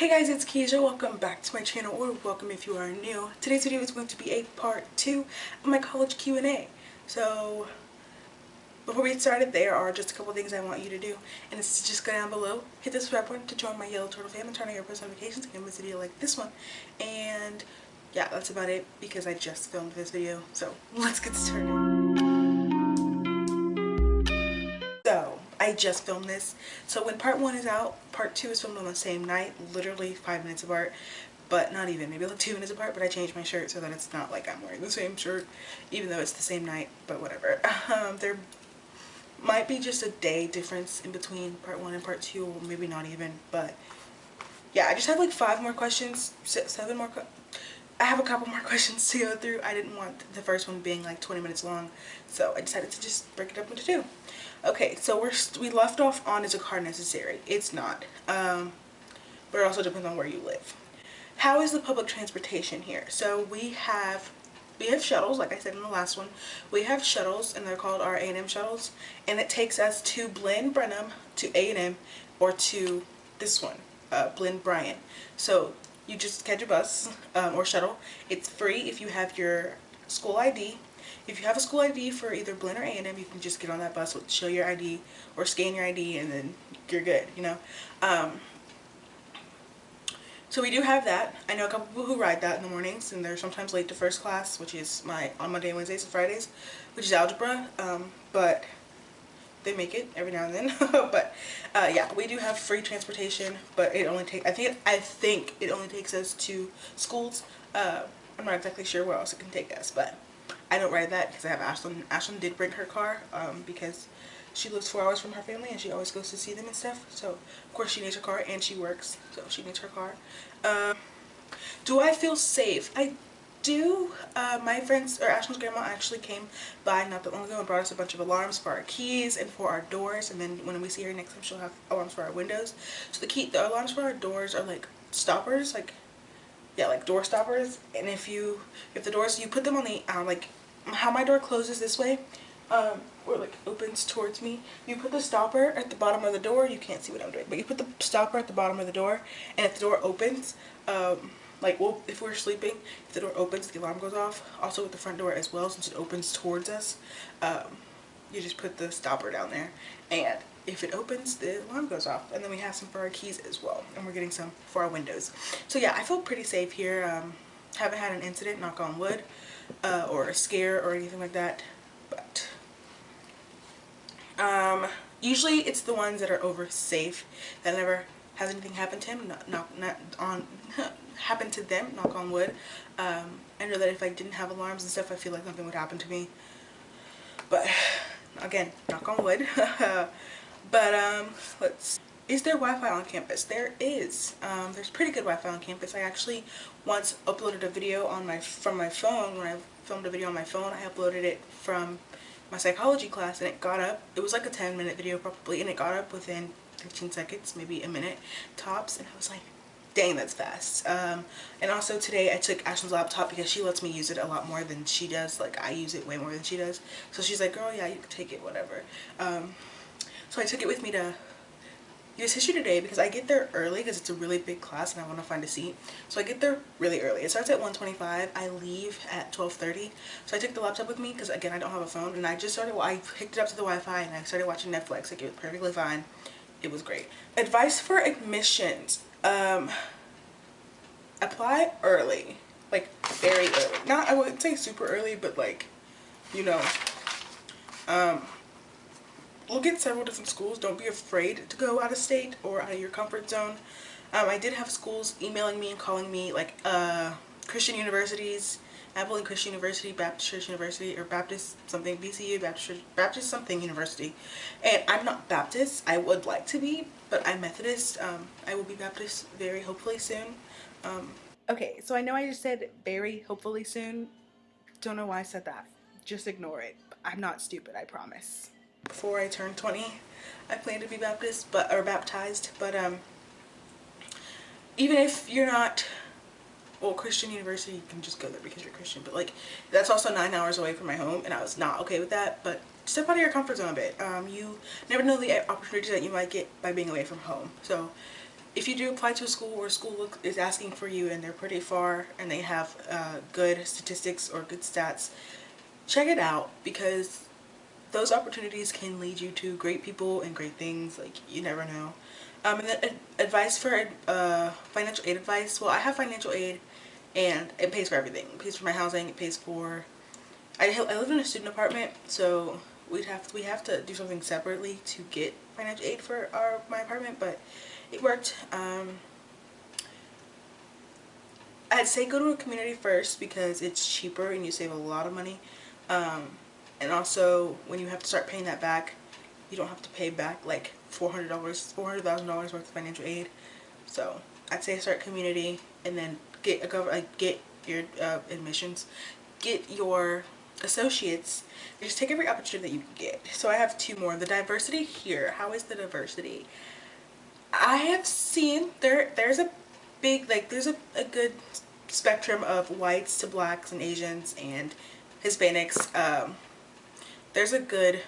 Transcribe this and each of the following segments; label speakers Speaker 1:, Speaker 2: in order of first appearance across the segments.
Speaker 1: Hey guys, it's KeyAsia. Welcome back to my channel, or welcome if you are new. Today's video is going to be a part 2 of my college Q&A. So, before we get started, there are just a couple things I want you to do. And it's just go down below, hit the subscribe button to join my yellow turtle fam, and turn on your post notifications to get a video like this one. And yeah, that's about it because I just filmed this video. So, let's get started. So, I just filmed this. So when part 1 is out, part 2 is filmed on the same night, literally 5 minutes apart. But not even, maybe like 2 minutes apart, but I changed my shirt so that it's not like I'm wearing the same shirt, even though it's the same night, but whatever. There might be just a day difference in between part 1 and part 2, or maybe not even, but yeah, I just have like 5 more questions, 7 more I have a couple more questions to go through. I didn't want the first one being like 20 minutes long, so I decided to just break it up into 2. Okay, so we left off on is a car necessary? It's not, but it also depends on where you live. How is the public transportation here? So we have shuttles, like I said in the last one. We have shuttles, and they're called our A&M shuttles, and it takes us to Blinn Brenham, to A&M, or to this one, Blinn Bryant. So you just catch a bus or shuttle. It's free if you have your school ID. If you have a school ID for either Blinn or A&M, you can just get on that bus, show your ID or scan your ID, and then you're good, you know. So we do have that. I know a couple people who ride that in the mornings, and they're sometimes late to first class, which is on Monday, Wednesdays, and Fridays, which is algebra, but they make it every now and then. But yeah, we do have free transportation, but it only takes, I think it only takes us to schools. I'm not exactly sure where else it can take us, but I don't ride that because I have Ashlyn. Ashlyn did bring her car because she lives 4 hours from her family and she always goes to see them and stuff. So of course she needs her car, and she works, so she needs her car. Do I feel safe? I do. My friends, or Ashlyn's grandma, actually came by not that long ago and brought us a bunch of alarms for our keys and for our doors, and then when we see her next time, she'll have alarms for our windows. So the alarms for our doors are like stoppers, like, yeah, like door stoppers. And if the doors, you put them on the like how my door closes this way, or like opens towards me, you put the stopper at the bottom of the door. You can't see what I'm doing, but you put the stopper at the bottom of the door, and if the door opens, like, well, if we're sleeping, if the door opens, the alarm goes off. Also with the front door as well, since it opens towards us, you just put the stopper down there, and if it opens, the alarm goes off. And then we have some for our keys as well, and we're getting some for our windows. So yeah, I feel pretty safe here. Haven't had an incident, knock on wood, or a scare or anything like that, but usually it's the ones that are over safe that never has anything happen to him, happen to them, knock on wood. I know that if I didn't have alarms and stuff, I feel like nothing would happen to me, but again, knock on wood. But is there Wi-Fi on campus? There is. There's pretty good Wi-Fi on campus. I actually once uploaded a video from my phone. When I filmed a video on my phone, I uploaded it from my psychology class, and it got up. It was like a 10-minute video probably, and it got up within 15 seconds, maybe a minute tops, and I was like, dang, that's fast. And also today I took Ashlyn's laptop because she lets me use it a lot more than she does. Like, I use it way more than she does. So she's like, girl, yeah, you can take it, whatever. So I took it with me to use history today because I get there early because it's a really big class and I want to find a seat. So I get there really early. It starts at 1:25. I leave at 12:30. So I took the laptop with me because, again, I don't have a phone, and I picked it up to the Wi-Fi and I started watching Netflix. Like, it was perfectly fine. It was great. Advice for admissions. Apply early, like very early. Not, I wouldn't say super early, but like, you know, look at several different schools. Don't be afraid to go out of state or out of your comfort zone. I did have schools emailing me and calling me, like Christian universities, Abilene Christian University, Baptist Church University, or Baptist something, BCU, Baptist something university. And I'm not Baptist. I would like to be, but I'm Methodist. I will be Baptist very hopefully soon. Okay, so I know I just said very hopefully soon. Don't know why I said that. Just ignore it. I'm not stupid, I promise. Before I turn 20, I plan to be baptized, but even if you're not, well, Christian university, you can just go there because you're Christian, but like, that's also 9 hours away from my home, and I was not okay with that. But step out of your comfort zone a bit. You never know the opportunities that you might get by being away from home. So if you do apply to a school or a school is asking for you and they're pretty far and they have good statistics or good stats, check it out, because those opportunities can lead you to great people and great things. Like, you never know. And then advice for financial aid advice. Well, I have financial aid and it pays for everything. It pays for my housing. It pays for. I live in a student apartment, so we have to do something separately to get financial aid for my apartment, but it worked. I'd say go to a community first because it's cheaper and you save a lot of money. And also, when you have to start paying that back, you don't have to pay back like $400,000 worth of financial aid. So I'd say start community and then get your admissions, get your associates. Just take every opportunity that you can get. So I have two more. The diversity here. How is the diversity? I have seen there's a big, like, there's a good spectrum of whites to blacks and Asians and Hispanics. There's a good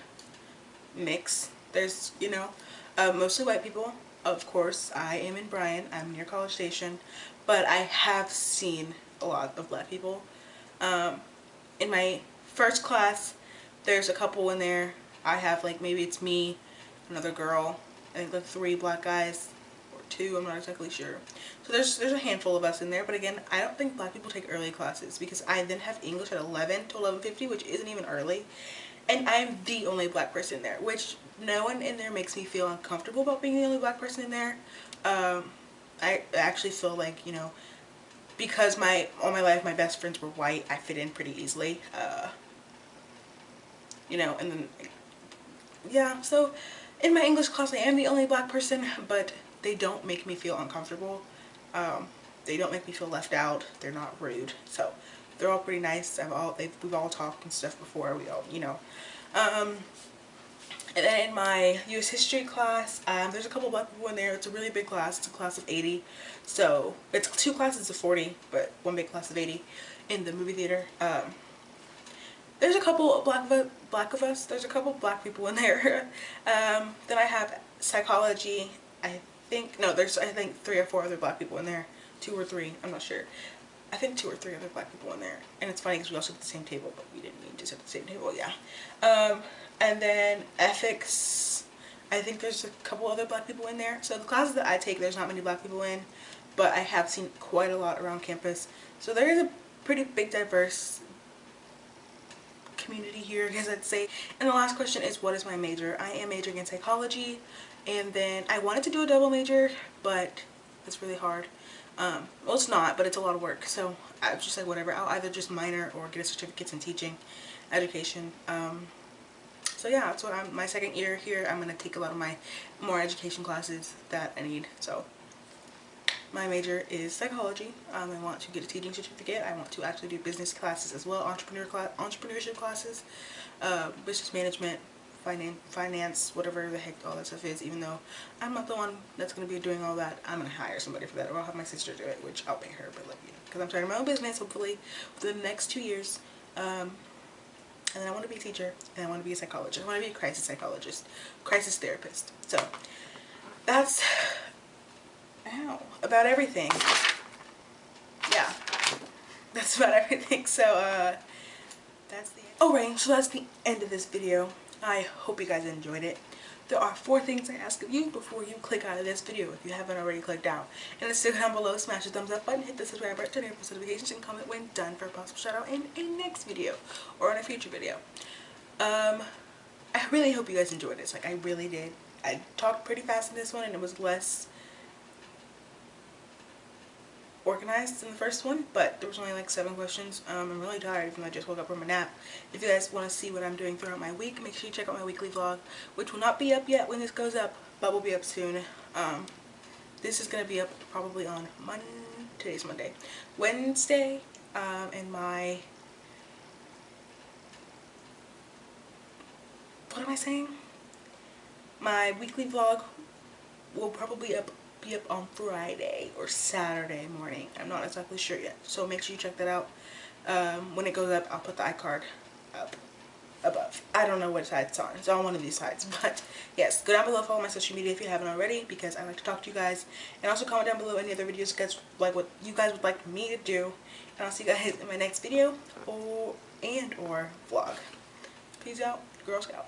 Speaker 1: mix. There's, mostly white people. Of course, I am in Bryan. I'm near College Station. But I have seen a lot of black people. In my first class, there's a couple in there. I have, like, maybe it's me, another girl, I think the 3 black guys, or 2, I'm not exactly sure. So there's a handful of us in there, but again, I don't think black people take early classes because I then have English at 11 to 11:50, which isn't even early. And I'm the only black person there, which no one in there makes me feel uncomfortable about being the only black person in there. I actually feel like, because all my life my best friends were white, I fit in pretty easily. And then, yeah, so in my English class I am the only black person, but they don't make me feel uncomfortable. They don't make me feel left out. They're not rude. So they're all pretty nice. We've all talked and stuff before. We all, and then in my U.S. history class, there's a couple black people in there. It's a really big class. It's a class of 80. So it's 2 classes of 40, but 1 big class of 80 in the movie theater. There's a couple of black of us. There's a couple black people in there. Then I have psychology. There's 3 or 4 other black people in there. 2 or 3, I'm not sure. I think 2 or 3 other black people in there. And it's funny because we all sit at the same table, but we didn't mean to sit at the same table, yeah. And then ethics, I think there's a couple other black people in there. So the classes that I take, there's not many black people in, but I have seen quite a lot around campus. So there is a pretty big diverse community here, I guess I'd say. And the last question is, what is my major? I am majoring in psychology, and then I wanted to do a double major, but it's really hard. Well, it's not, but it's a lot of work, so I was just like, whatever, I'll either just minor or get a certificate in teaching education. So yeah, that's what my second year here. I'm going to take a lot of my more education classes that I need. So my major is psychology. I want to get a teaching certificate. I want to actually do business classes as well, entrepreneurship classes, business management, finance, whatever the heck all that stuff is. Even though I'm not the one that's going to be doing all that, I'm going to hire somebody for that, or I'll have my sister do it, which I'll pay her, but because I'm starting my own business hopefully within the next 2 years. And then I want to be a teacher, and I want to be a psychologist. I want to be a crisis psychologist, crisis therapist. So that's about everything. Yeah, that's about everything. So that's the end. Oh right, so that's the end of this video. I hope you guys enjoyed it. There are 4 things I ask of you before you click out of this video if you haven't already clicked out. And then stick down below, smash the thumbs up button, hit the subscribe button, turn on post notifications, and comment when done for a possible shout out in a next video or in a future video. I really hope you guys enjoyed this. Like, I really did. I talked pretty fast in this one, and it was less organized than the first one, but there was only like 7 questions. I'm really tired even though I just woke up from a nap. If you guys want to see what I'm doing throughout my week, make sure you check out my weekly vlog, which will not be up yet when this goes up, but will be up soon. This is going to be up probably on today's Monday, Wednesday, and my, what am I saying? My weekly vlog will probably be up on Friday or Saturday morning. I'm not exactly sure yet, so make sure you check that out. When it goes up, I'll put the iCard up. above. I don't know what side it's on. It's on one of these sides. But yes, go down below, follow my social media if you haven't already, because I like to talk to you guys. And also comment down below any other videos you guys like, what you guys would like me to do. And I'll see you guys in my next video or vlog. Peace out, Girl Scout.